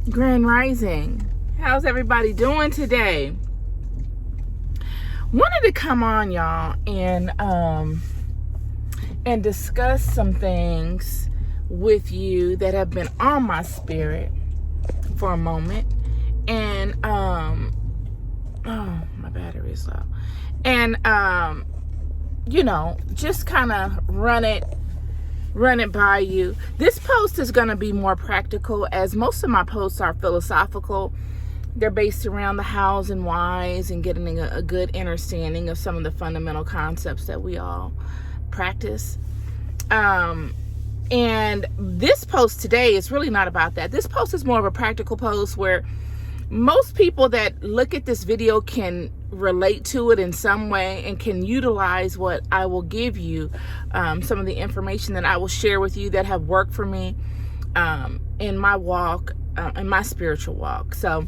Grand Rising. How's everybody doing today? Wanted to come on, y'all, and discuss some things with you that have been on my spirit for a moment. And oh, my battery is low. And just kind of run it by you. This post is going to be more practical, as most of my posts are philosophical. They're based around the hows and whys and getting a good understanding of some of the fundamental concepts that we all practice. And this post today is really not about that. This post is more of a practical post where most people that look at this video can relate to it in some way and can utilize what I will give you, some of the information that I will share with you that have worked for me in my walk, in my spiritual walk. So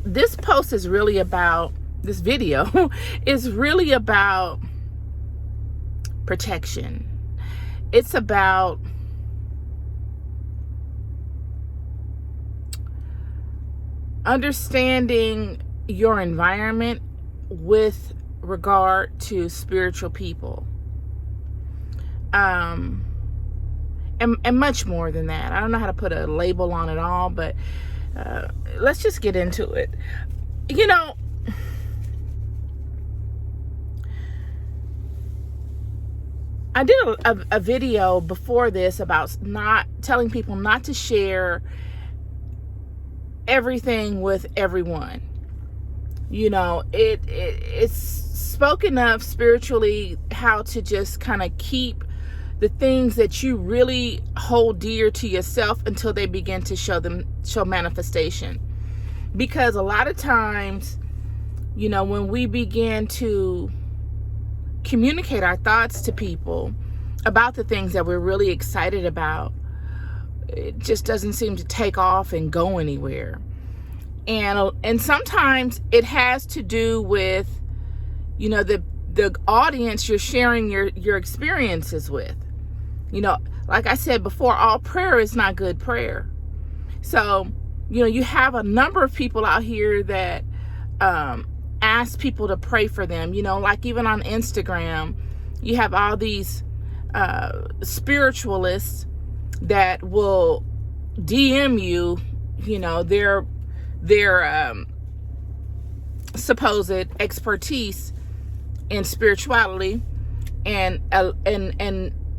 this post is really about, this video is really about protection. It's about understanding your environment with regard to spiritual people. And much more than that. I don't know how to put a label on it all, but let's just get into it. I did a video before this about not telling people not to share everything with everyone. It's spoken of spiritually how to just kind of keep the things that you really hold dear to yourself until they begin to show manifestation. Because a lot of times, when we begin to communicate our thoughts to people about the things that we're really excited about, it just doesn't seem to take off and go anywhere. And sometimes it has to do with, the audience you're sharing your experiences with. Like I said before, all prayer is not good prayer. So, you have a number of people out here that ask people to pray for them. Like even on Instagram, you have all these spiritualists that will DM you, their supposed expertise in spirituality, and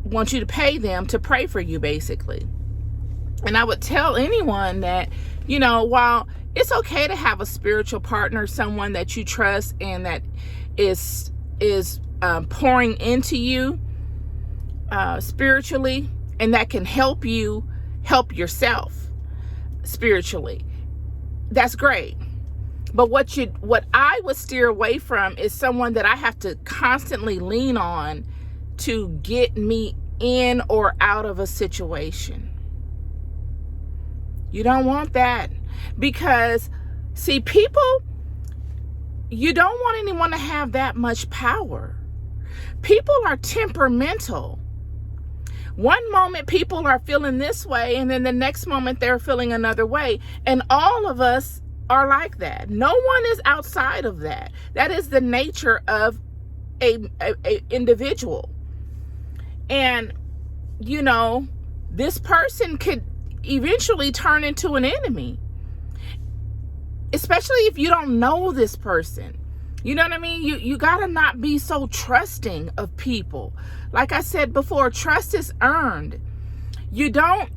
want you to pay them to pray for you, basically. And I would tell anyone that, while it's okay to have a spiritual partner, someone that you trust and that is pouring into you spiritually, and that can help you help yourself spiritually, that's great. But what I would steer away from is someone that I have to constantly lean on to get me in or out of a situation. You don't want that, because see, people, you don't want anyone to have that much power. People are temperamental. One moment people are feeling this way, and then the next moment they're feeling another way. And all of us are like that. No one is outside of that. That is the nature of a individual. And, this person could eventually turn into an enemy, especially if you don't know this person. You know what I mean? You gotta not be so trusting of people. Like I said before, trust is earned. You don't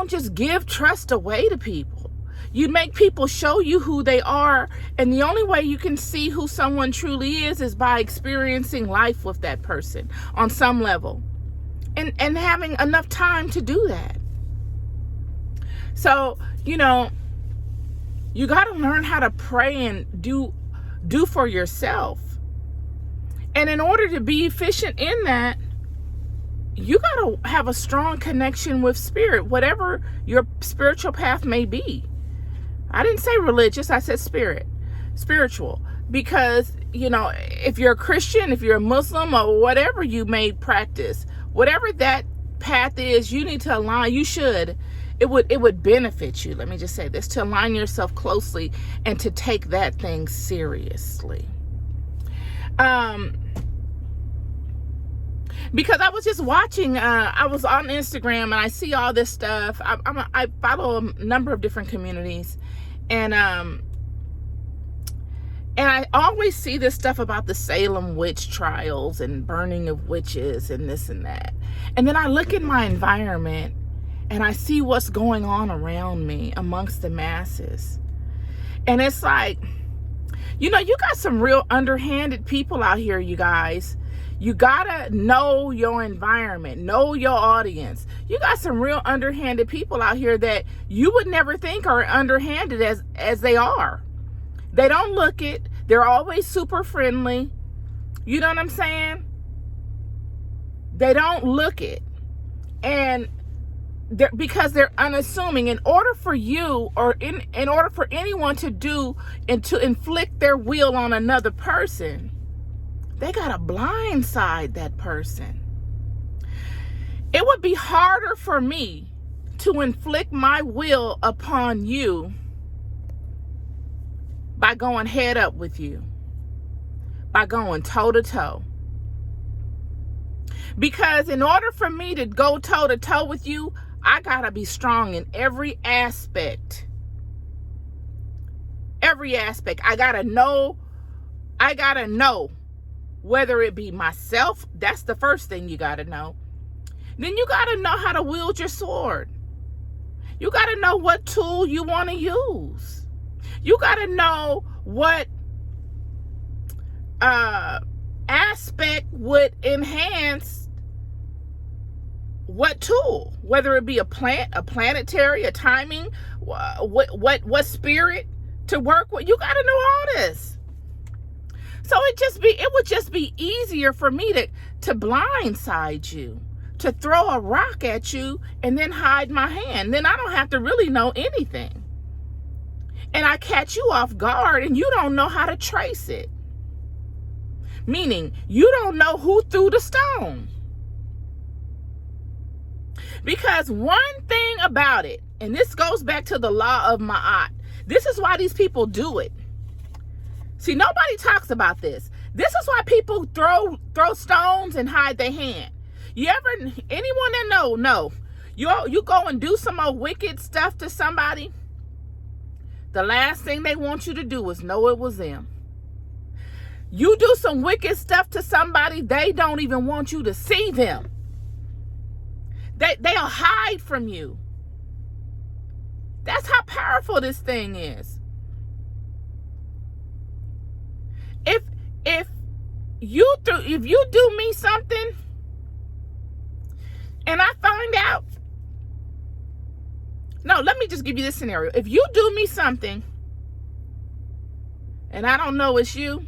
just give trust away to people. You make people show you who they are, and the only way you can see who someone truly is by experiencing life with that person on some level, and having enough time to do that. So, you got to learn how to pray and do for yourself. And in order to be efficient in that, you got to have a strong connection with spirit, whatever your spiritual path may be. I didn't say religious, I said spiritual. Because, if you're a Christian, if you're a Muslim, or whatever you may practice, whatever that path is, you need to align, you should would benefit you. Let me just say this, to align yourself closely and to take that thing seriously. Because I was just watching, I was on Instagram and I see all this stuff. I follow a number of different communities, and I always see this stuff about the Salem Witch trials and burning of witches and this and that. And then I look in my environment and I see what's going on around me amongst the masses. And it's like, you got some real underhanded people out here, you guys. You gotta know your environment, know your audience. You got some real underhanded people out here that you would never think are underhanded as they are. They don't look it. They're always super friendly. You know what I'm saying? They don't look it. And because they're unassuming. In order for you, or in order for anyone to do and to inflict their will on another person, they gotta blindside that person. It would be harder for me to inflict my will upon you by going head up with you, by going toe to toe. Because in order for me to go toe to toe with you, I gotta be strong in every aspect. Every aspect. I gotta know whether it be myself. That's the first thing you gotta know. Then you gotta know how to wield your sword. You gotta know what tool you want to use. You gotta know what aspect would enhance what tool, whether it be a planetary, a timing, what spirit to work with. You got to know all this. So it would just be easier for me to blindside you, to throw a rock at you and then hide my hand. Then I don't have to really know anything. And I catch you off guard and you don't know how to trace it. Meaning you don't know who threw the stone. Because one thing about it, and this goes back to the law of Ma'at, this is why these people do it. See, nobody talks about this. This is why people throw stones and hide their hand. Anyone that know, you go and do some more wicked stuff to somebody, the last thing they want you to do is know it was them. You do some wicked stuff to somebody, they don't even want you to see them. They'll hide from you. That's how powerful this thing is. If you do me something and I find out, no, let me just give you this scenario. If you do me something and I don't know it's you,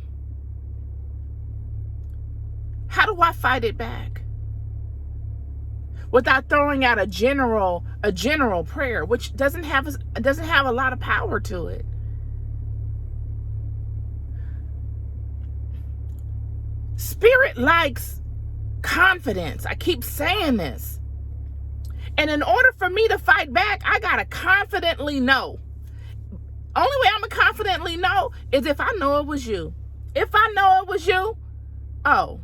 how do I fight it back? Without throwing out a general prayer, which doesn't have a lot of power to it. Spirit likes confidence. I keep saying this. And in order for me to fight back, I gotta confidently know. Only way I'm gonna confidently know is if I know it was you. If I know it was you, oh,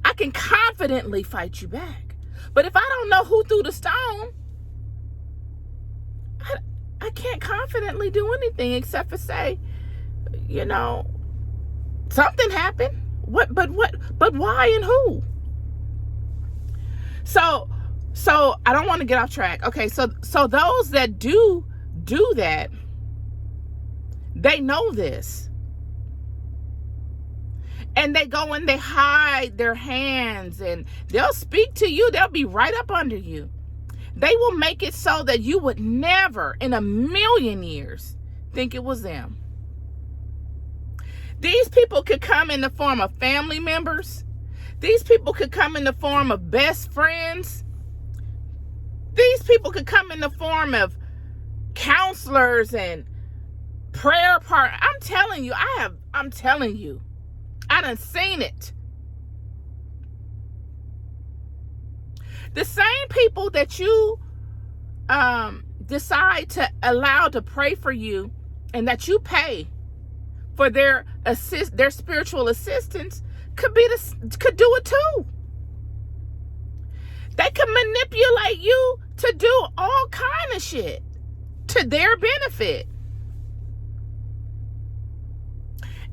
I can confidently fight you back. But if I don't know who threw the stone, I can't confidently do anything except for say, something happened. But why and who? So I don't want to get off track. Okay, so those that do that, they know this. And they go and they hide their hands and they'll speak to you. They'll be right up under you. They will make it so that you would never in a million years think it was them. These people could come in the form of family members. These people could come in the form of best friends. These people could come in the form of counselors and prayer partners. I'm telling you, I done seen it. The same people that you decide to allow to pray for you and that you pay for their spiritual assistance could do it too. They can manipulate you to do all kind of shit to their benefit.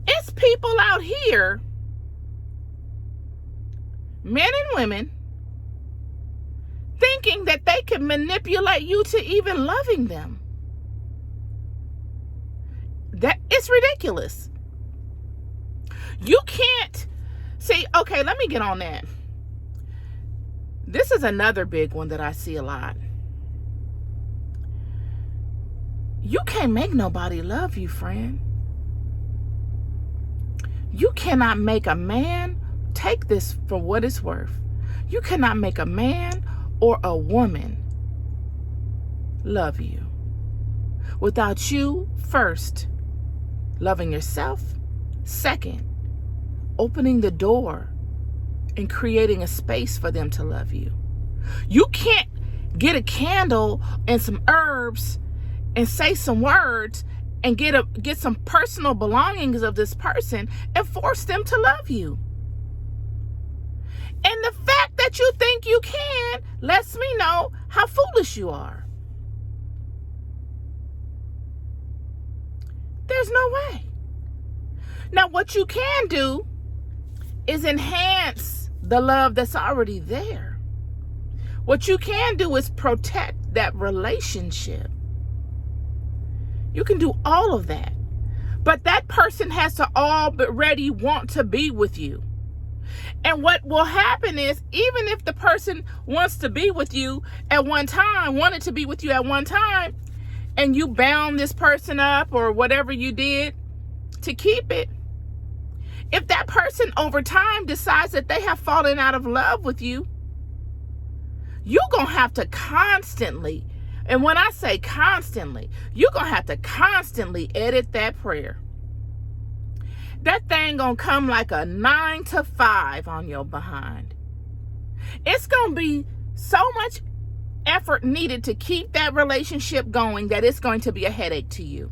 It's people out here, men and women, thinking that they can manipulate you to even loving them. That it's ridiculous. You can't see, okay, let me get on that. This is another big one that I see a lot. You can't make nobody love you, friend. You cannot make a man, take this for what it's worth. You cannot make a man or a woman love you without you first loving yourself, second, opening the door and creating a space for them to love you. You can't get a candle and some herbs and say some words and get some personal belongings of this person and force them to love you. And the fact that you think you can lets me know how foolish you are. There's no way. Now, what you can do is enhance the love that's already there. What you can do is protect that relationship. You can do all of that. But that person has to already want to be with you. And what will happen is, even if the person wants to be with you at one time, wanted to be with you at one time, and you bound this person up or whatever you did to keep it, if that person over time decides that they have fallen out of love with you, you're going to have to constantly, and when I say constantly, you're going to have to constantly edit that prayer. That thing going to come like a 9 to 5 on your behind. It's going to be so much effort needed to keep that relationship going that it's going to be a headache to you.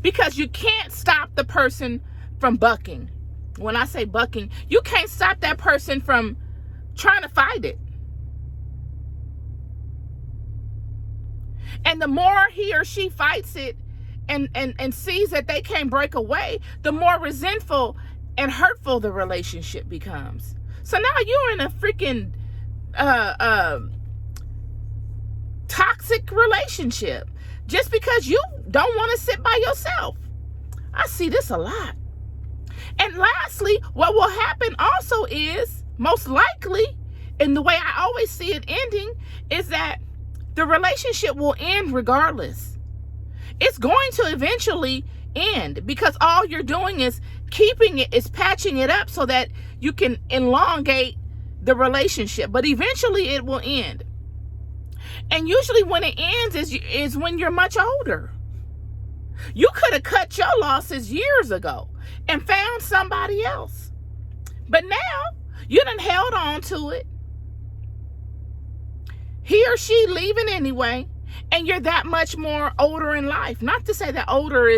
Because you can't stop the person from bucking. When I say bucking, you can't stop that person from trying to fight it. And the more he or she fights it and sees that they can't break away, the more resentful and hurtful the relationship becomes. So now you're in a freaking toxic relationship just because you don't want to sit by yourself. I see this a lot. And lastly, what will happen also is, most likely, and the way I always see it ending, is that the relationship will end regardless. It's going to eventually end because all you're doing is patching it up so that you can elongate the relationship. But eventually it will end. And usually when it ends is when you're much older. You could have cut your losses years ago and found somebody else. But now you done held on to it. He or she leaving anyway, and you're that much more older in life. Not to say that older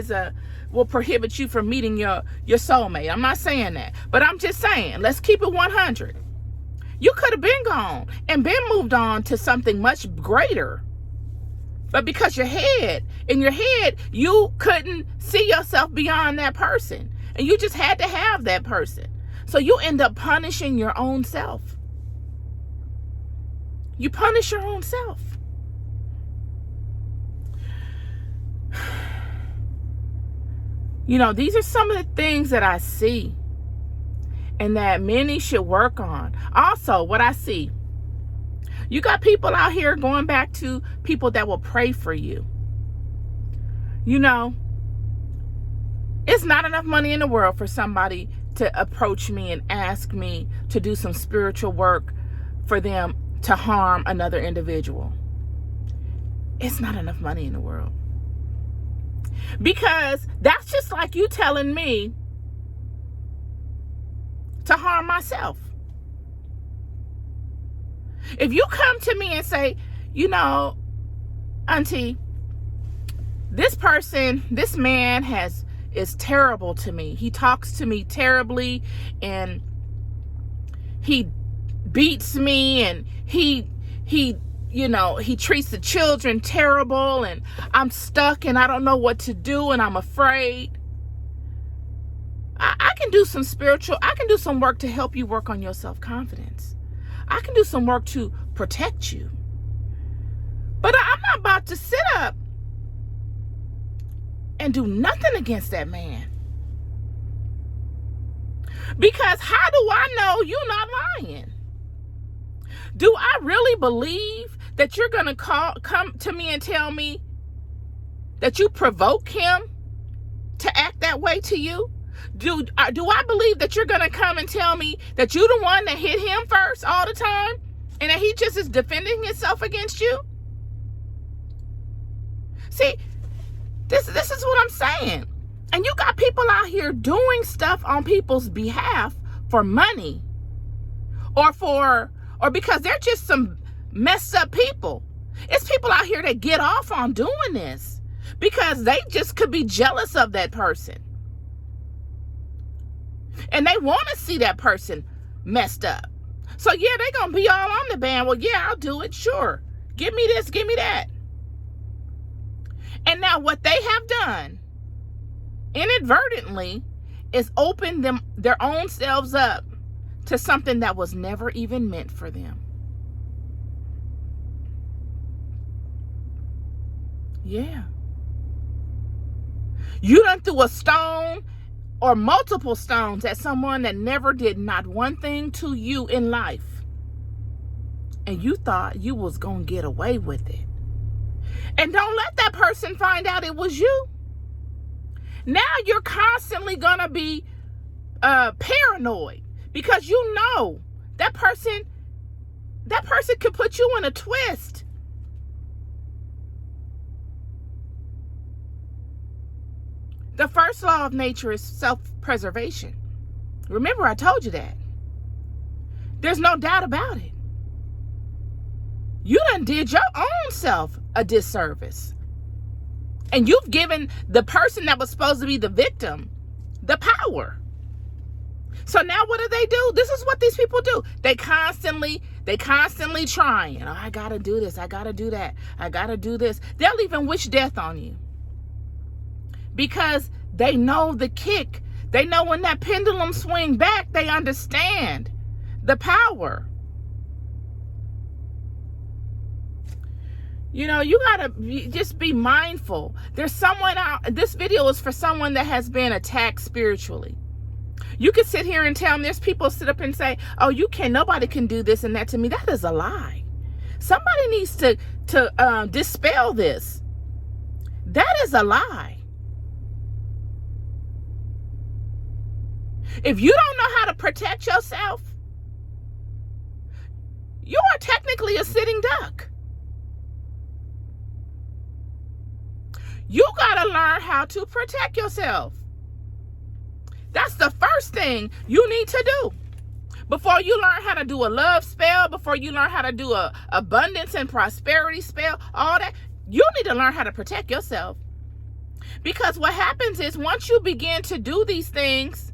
will prohibit you from meeting your soulmate. I'm not saying that. But I'm just saying, let's keep it 100. You could have been gone and been moved on to something much greater. But because in your head, you couldn't see yourself beyond that person. And you just had to have that person. So you end up punishing your own self. You punish your own self. You know, these are some of the things that I see and that many should work on. Also, what I see, you got people out here going back to people that will pray for you. You know, it's not enough money in the world for somebody to approach me and ask me to do some spiritual work for them to harm another individual. It's not enough money in the world. Because that's just like you telling me to harm myself. If you come to me and say, you know, Auntie, this man is terrible to me. He talks to me terribly, and he beats me, and he treats the children terrible, and I'm stuck and I don't know what to do, and I'm afraid. I can do some work to help you work on your self-confidence. I can do some work to protect you. But I'm not about to sit up and do nothing against that man. Because how do I know you're not lying? Do I really believe that you're going to come to me and tell me that you provoke him to act that way to you? Do I believe that you're going to come and tell me that you're the one that hit him first all the time, and that he just is defending himself against you? See, this is what I'm saying. And you got people out here doing stuff on people's behalf for money, or because they're just some messed up people. It's people out here that get off on doing this because they just could be jealous of that person. And they want to see that person messed up. So yeah, they're going to be all on the band. Well, yeah, I'll do it. Sure. Give me this, give me that. And now what they have done inadvertently is open their own selves up to something that was never even meant for them. Yeah. You done threw a stone or multiple stones at someone that never did not one thing to you in life. And you thought you was going to get away with it. And don't let that person find out it was you. Now you're constantly going to be paranoid because you know that person could put you in a twist. The first law of nature is self-preservation. Remember, I told you that. There's no doubt about it. You done did your own self a disservice. And you've given the person that was supposed to be the victim the power. So now what do? This is what these people do. They constantly trying. Oh, I gotta do this. I gotta do that. I gotta do this. They'll even wish death on you. Because they know the kick. They know when that pendulum swing back, they understand the power. You know, you gotta just be mindful. There's someone out. This video is for someone that has been attacked spiritually. You could sit here and tell me, there's people sit up and say, oh, nobody can do this and that to me. That is a lie. Somebody needs to dispel this. That is a lie. If you don't know how to protect yourself, you are technically a sitting duck. You got to learn how to protect yourself. That's the first thing you need to do. Before you learn how to do a love spell, before you learn how to do a abundance and prosperity spell, all that, you need to learn how to protect yourself. Because what happens is once you begin to do these things,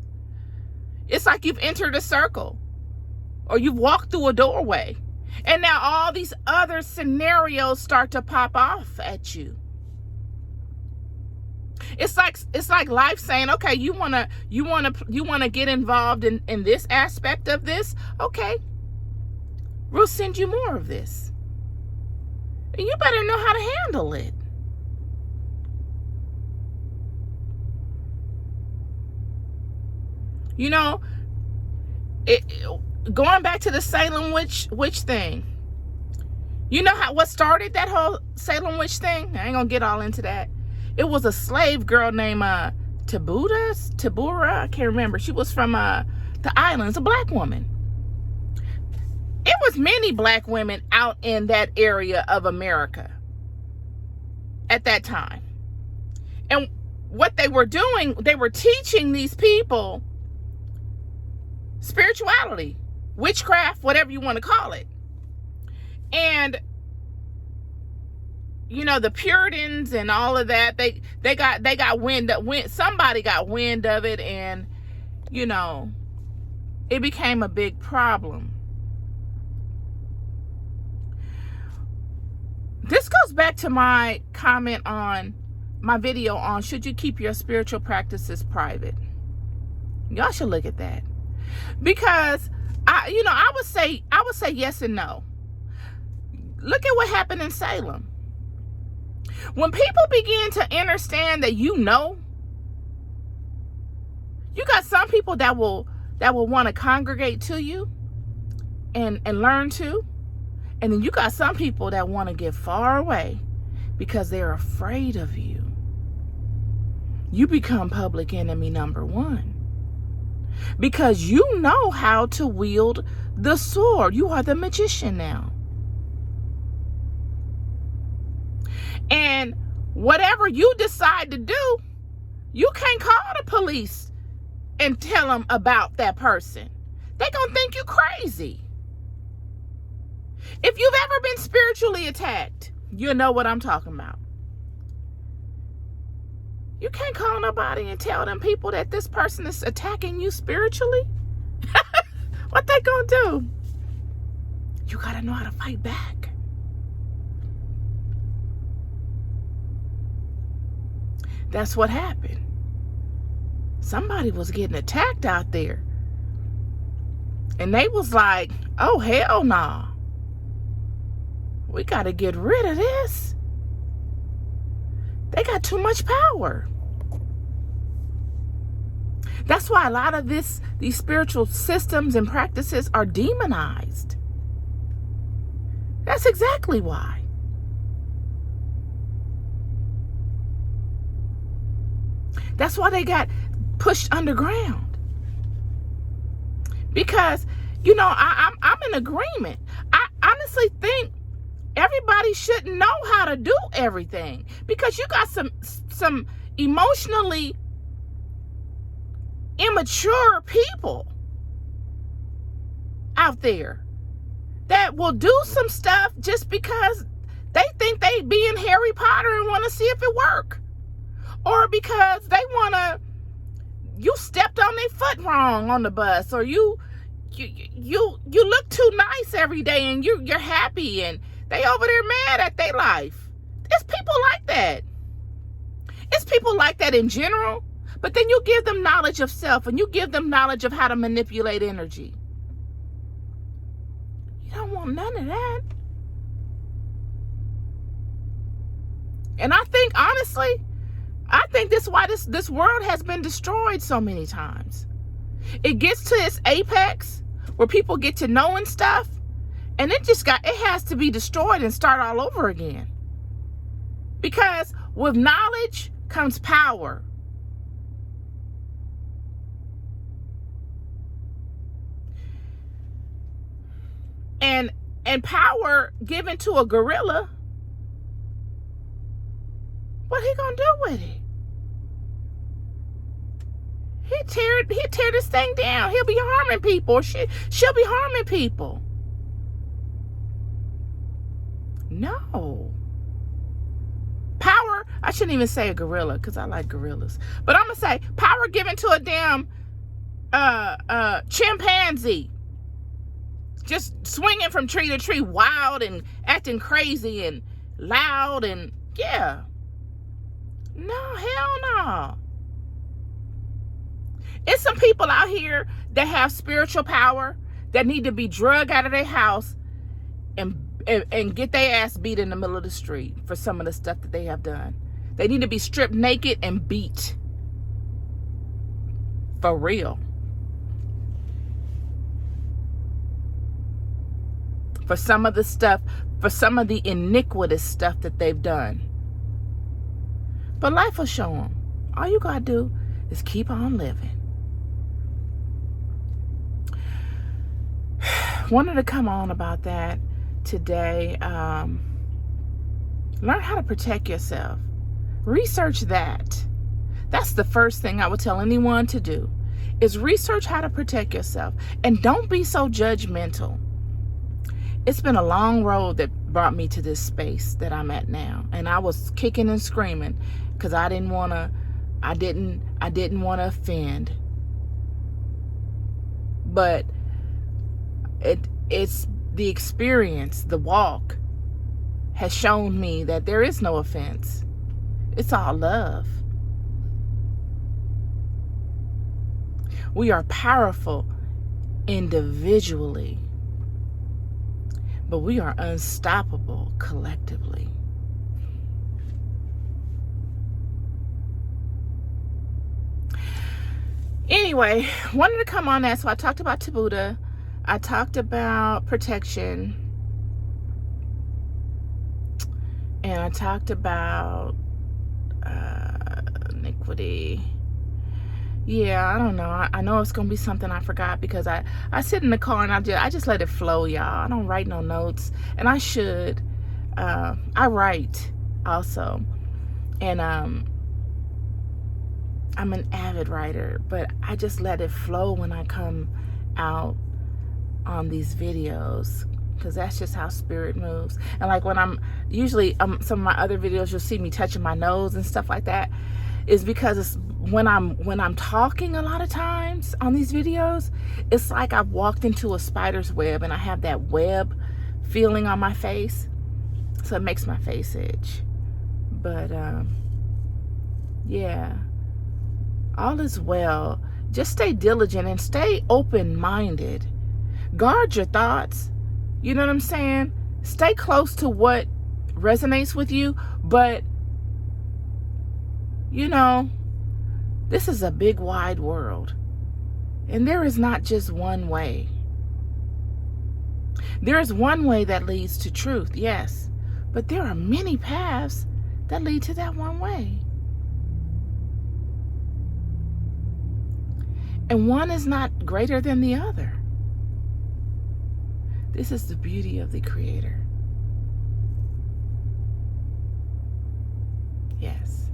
it's like you've entered a circle or you've walked through a doorway. And now all these other scenarios start to pop off at you. It's like life saying, okay, you wanna get involved in this aspect of this. Okay, we'll send you more of this. And you better know how to handle it. You know, going back to the Salem Witch thing. You know what started that whole Salem Witch thing? I ain't gonna get all into that. It was a slave girl named Tabura. I can't remember. She was from the islands, a black woman. It was many black women out in that area of America at that time. And what they were doing, they were teaching these people spirituality, witchcraft, whatever you want to call it. And you know, the Puritans and all of that, they got wind somebody got wind of it, and you know, it became a big problem. This goes back to my comment on my video on should you keep your spiritual practices private. Y'all should look at that, because I would say yes and no. Look at what happened in Salem. When people begin to understand that, you got some people that will want to congregate to you and learn to, and then you got some people that want to get far away because they're afraid of you. You become public enemy number one, because you know how to wield the sword. You are the magician now. And whatever you decide to do, you can't call the police and tell them about that person. They're going to think you crazy. If you've ever been spiritually attacked, you know what I'm talking about. You can't call nobody and tell them people that this person is attacking you spiritually. What they going to do? You got to know how to fight back. That's what happened. Somebody was getting attacked out there. And they was like, oh, hell nah. We got to get rid of this. They got too much power. That's why a lot of these spiritual systems and practices are demonized. That's exactly why. That's why they got pushed underground. Because, you know, I'm in agreement. I honestly think everybody shouldn't know how to do everything, because you got some emotionally immature people out there that will do some stuff just because they think they being Harry Potter and want to see if it work. Or because they want to, you stepped on their foot wrong on the bus, or you look too nice every day and you're happy, and they over there mad at their life. It's people like that. It's people like that in general, but then you give them knowledge of self, and you give them knowledge of how to manipulate energy. You don't want none of that. And I think, honestly, this is why this world has been destroyed so many times. It gets to its apex where people get to knowing stuff, and it has to be destroyed and start all over again. Because with knowledge comes power. And power given to a gorilla, what he gonna do with it? He'll tear this thing down. He'll be harming people. She'll be harming people. No. Power, I shouldn't even say a gorilla, because I like gorillas. But I'm going to say power given to a damn chimpanzee. Just swinging from tree to tree, wild and acting crazy and loud, and yeah. No, hell no. It's some people out here that have spiritual power that need to be drugged out of their house and get their ass beat in the middle of the street for some of the stuff that they have done. They need to be stripped naked and beat. For real. For some of the stuff, for some of the iniquitous stuff that they've done. But life will show them. All you gotta do is keep on living. Wanted to come on about that today. Learn how to protect yourself. Research that. That's the first thing I would tell anyone to do, is research how to protect yourself. And don't be so judgmental. It's been a long road that brought me to this space that I'm at now. And I was kicking and screaming because I didn't want to offend. But it's the experience, the walk has shown me that there is no offense. It's all love. We are powerful individually, but we are unstoppable collectively. Anyway, wanted to come on that. So I talked about Tabuda. I talked about protection. And I talked about iniquity. Yeah, I don't know. I know it's going to be something I forgot because I sit in the car and I just let it flow, y'all. I don't write no notes. And I should. I write also. And I'm an avid writer, but I just let it flow when I come out on these videos, because that's just how spirit moves. And like when I'm usually some of my other videos, you'll see me touching my nose and stuff like that, is because it's when I'm talking a lot of times on these videos, it's like I've walked into a spider's web and I have that web feeling on my face, so it makes my face itch. But yeah, all is well. Just stay diligent and stay open-minded. Guard your thoughts. You know what I'm saying? Stay close to what resonates with you. But, you know, this is a big, wide world. And there is not just one way. There is one way that leads to truth, yes. But there are many paths that lead to that one way. And one is not greater than the other. This is the beauty of the Creator. Yes.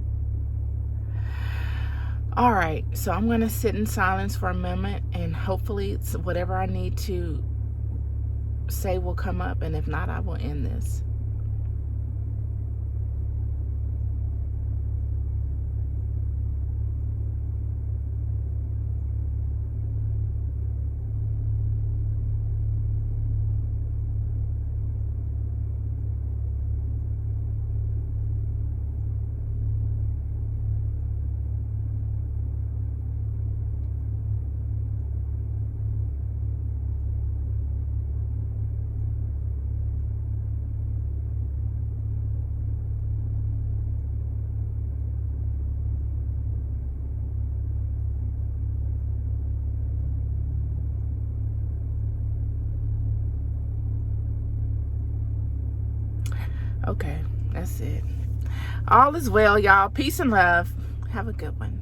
All right, so I'm going to sit in silence for a moment, and hopefully whatever I need to say will come up, and if not, I will end this. Okay, that's it. All is well, y'all. Peace and love. Have a good one.